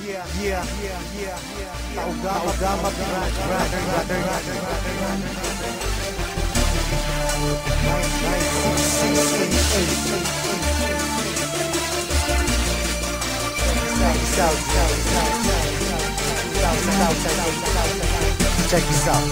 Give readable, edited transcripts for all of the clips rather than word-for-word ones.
Check this out.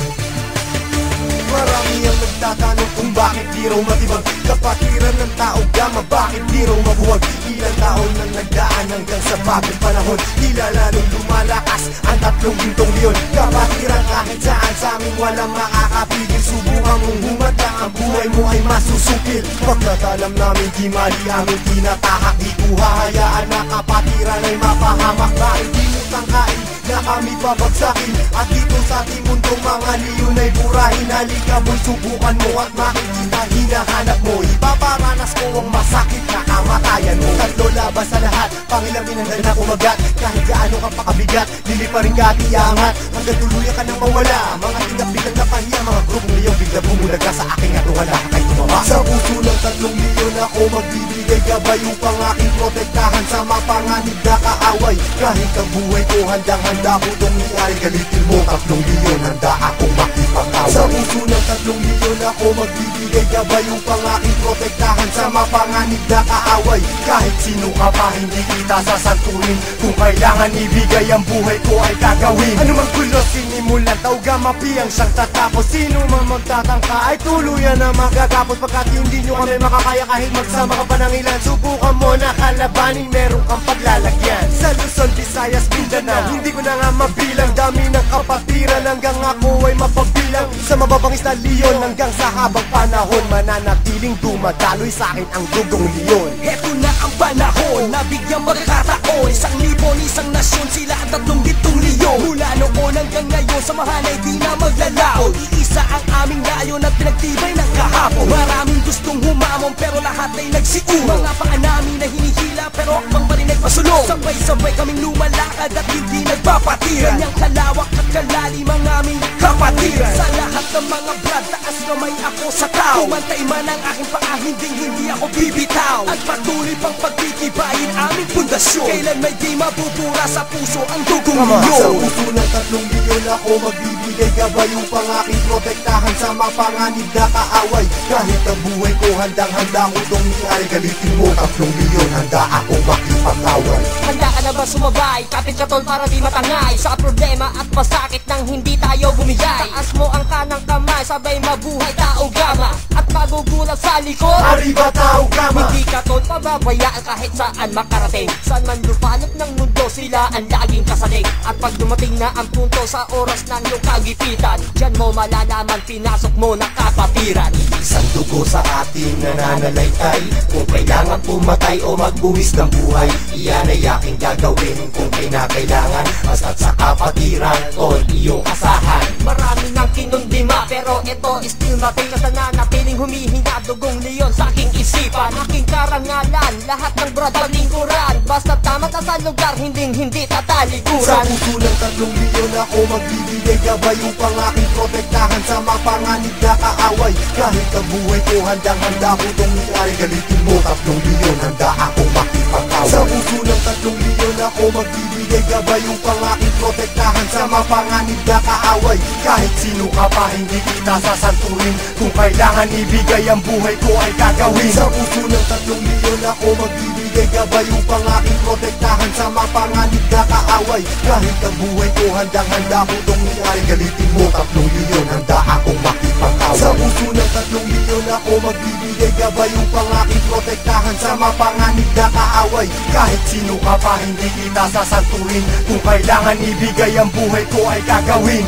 Marami ang nagtatanong kung bakit di raw matibag kapatiran ng tao gama, bakit di raw mabuwag. Ilang taon nang nagdaan hanggang sa bagong panahon, tila lalong lumalakas ang 3 gintong leon. Kapatiran kahit saan sa amin walang makakapigil. Subukan mong humanda, ang buhay mo ay masusukil. Pagkatalam namin di mali aming tinatahak, di ko hahayaan na kapatiran ay mapahamak. Bakit di mo tangkain na kami babagsakin? At dito sa ating mundo mga leon ay burahin. Halika boy, subukan mo at makikita hinahanap mo. Ipaparanas ko ang masakit na kamatayan mo. 3 laban sa lahat, pangilamin ang dala kumagat. Kahit gaano ka pakabigat, lili pa rin ka at iangat hanggang tuluyan ka nang mawala. Mga tingap-bigang napahiya, mga grupong liyong bigla bumulag ka sa aking at wala ka kay tumama. Sa puso ng 3 leon ako magbibigay gabay upang aking protektahan sa mapanganib na kaaway. Kahit ang buhay ko handang-handa ko itong iari. Galitin mo 3 leon, handa akong makipag-away. Sa puso ng 3 leon ako magbibigay gabay upang aking protektahan sa mapanganib na kaaway. Kahit sino ka pa hindi kita sasantuin, kung kailangan ibigay ang buhay ko ay gagawin. Ano mang gulo sinimulan, tauga mapiyang siyang tatapos. Sino man magtatangka ay tuluyan na magagapos. Pagkat hindi nyo kami makakaya kahit magsama ka pa ng ilan. Subukan mo na kalabanin, meron kang paglalagyan. Sa Luzon, Visayas, Mindanao, hindi ko na nga mabilang. Dami ng kapatiran hanggang ako ay mapabilang. Sa mababangis na leon hanggang sa habang panahon, mananatiling dumadaloy sa akin ang dugong leon. Heto na ang panahon, nabigyang magkataon. 1,000, isang nasyon, sila ang 3 gintong leon. Mula noon hanggang ngayon, samahan ay di na maglalaon. Iisa ang aming layon at pinagtibay ng kahapon. Maraming gustong humamon pero lahat ay nagsiumo. Mga paa namin na hinihila pero akbang pa rin nagpasulong. Sabay-sabay kaming lumalakad at hindi nagpapatiran. Ganyang kalawak at kalalim ang aming kapatiran. Sa lahat ng mga brad, taas kamay ako sa tao. Kumantay man ang aking paa, hindi ako bibitaw. At patuloy pang pagtitibayin aming pundasyon. Kailan may di mabubura sa puso ang dugong leon. Sa puso ng 3 leon ako magbibigay gabay upang aking protektahan sa mapanganib na kaaway. Kahit ang buhay ko handang-handa ko itong iari. Galitin mo 3 leon, handa akong makipag-away. Handa ka na ba sumabay? Kapit ka tol para di matangay sa problema at masakit nang hindi tayo bumigay. Taas mo ang kanang kamay, sabay mabuhay tao gama. At magugulat sa likod, arriba tao gama. hindi ka tol pababayaan kahit saan makarating. Saan man lupalot ng mundo, sila ang laging kasalig. At pag dumating na ang punto sa oras ng iyong kagipitan, diyan mo malalaman pinasok mo na kapatiran. Isang dugo sa ating nananalaytay, kung kailangan pumatay o magbuwis ng buhay, iyan ay aking gagawin kung kinakailangan. Basta't sa kapatiran o iyong asahan. Marami nang kinundima pero ito still mating. Kasi nanatiling humihinga dugong leon sa aking isipan. Aking karangalan, lahat ng brad lingkuran. Basta tama ka sa lugar, hindi tatalikuran. Sa puso ng 3 leon ako magbibigay gabay upang aking protektahan sa mapanganib na kaaway. Kahit ang buhay ko handang-handa ko itong iari. Galitin mo 3 leon, handa akong makipag-away. Sa puso ng 3 leon ako magbibigay gabay upang aking protektahan sa mapanganib na kaaway. Kahit sino ka pa hindi kita sasantuin, kung kailangan ibigay ang buhay ko ay gagawin. Sa puso ng 3 leon ako magbibigay gabay upang aking protektahan sa mapanganib na kaaway. Kahit ang buhay ko handang-handa ko itong iari. Galitin mo 3 leon, handa akong makipag-away. Sa puso ng 3 leon ako magbibigay gabay upang aking protektahan sa mapanganib na kaaway. Kahit sino ka pa hindi kita sasantuin, kung kailangan ibigay ang buhay ko ay gagawin.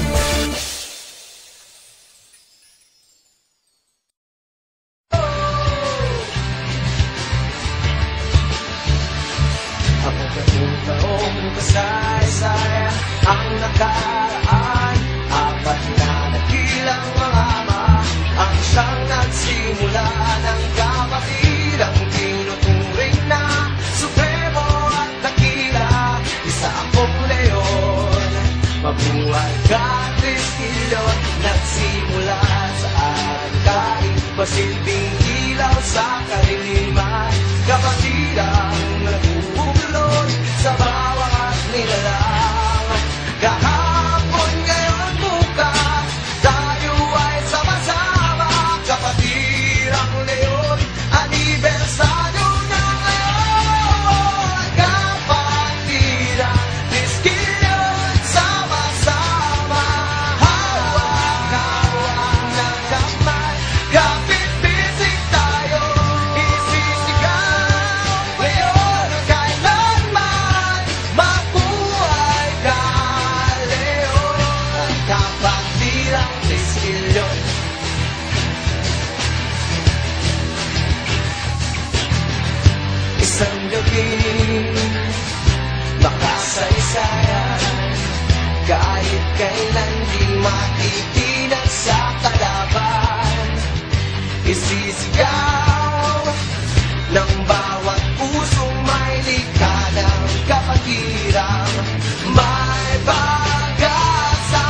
Kasay-say ang nakaraan, 4 na nagilang mga ama. Ang siyang nagsimula ng kapatirang tinuturing na supremo at dakila. Isa akong leon, mabuhay ka Tristilyon. Nagsimula sa kahit masilbing ilaw sa kaliliman. Kapatirang nagugulong sa bawat nilala. kahit kailan di matitinag sa kalaban. Isisigaw ng bawat pusong may likha ng kapatiran. May pag-asa,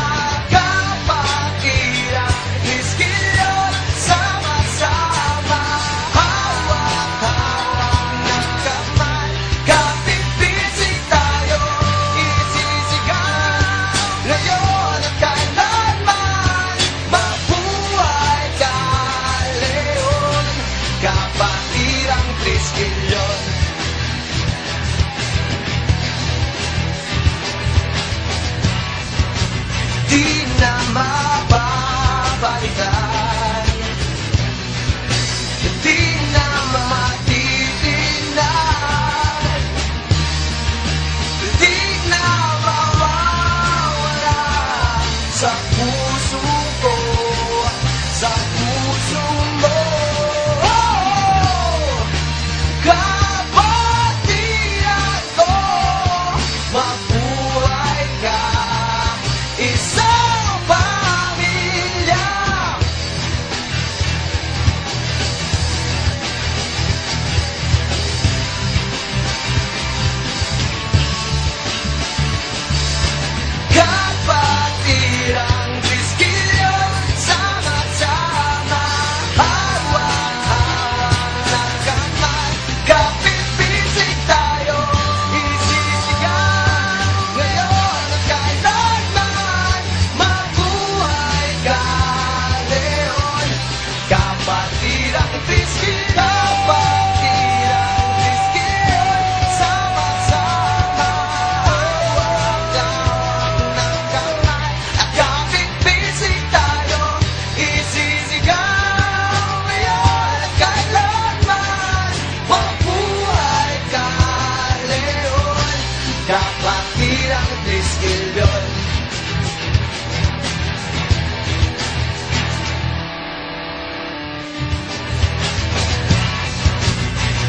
kapatiran, iskilyon, sama-sama, hawak-hawak ng kamay, kapit-bisig tayo, isisigaw ngayon at kailanman. Mabuhay ka, Leon, kapatirang Triskelion. Di na mapapalitan, di na matitinan, di na mawawala sa puso ko, sa puso mo. Kapatiran ko, mabuhay ka, isang pamilya. Kapatirang Triskelion, sama-sama, hawak-hawak ng kamay, kapit-bisig tayo, isisigaw ngayon at kailanman. Mabuhay ka, Leon, kapatirang Triskelion, kapatirang Triskelion, sama-sama, hawak-hawak ng kamay, at kapit-bisig tayo, isisigaw ngayon at kailanman. Mabuhay ka, Leon, kapatirang Triskelion.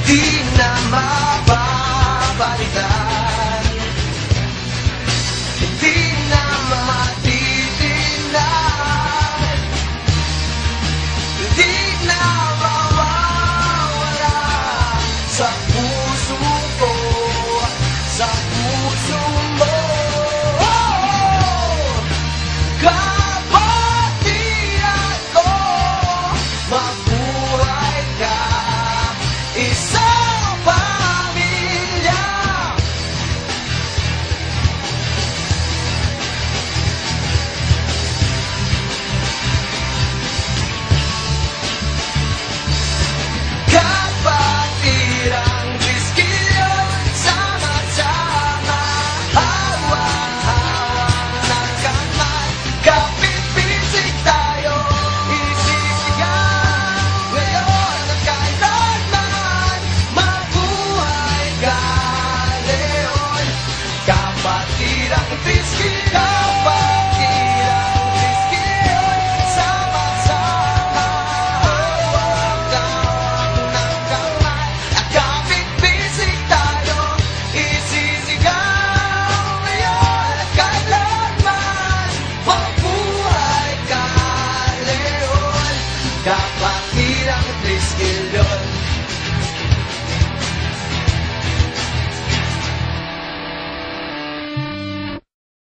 Di na mapapalitan,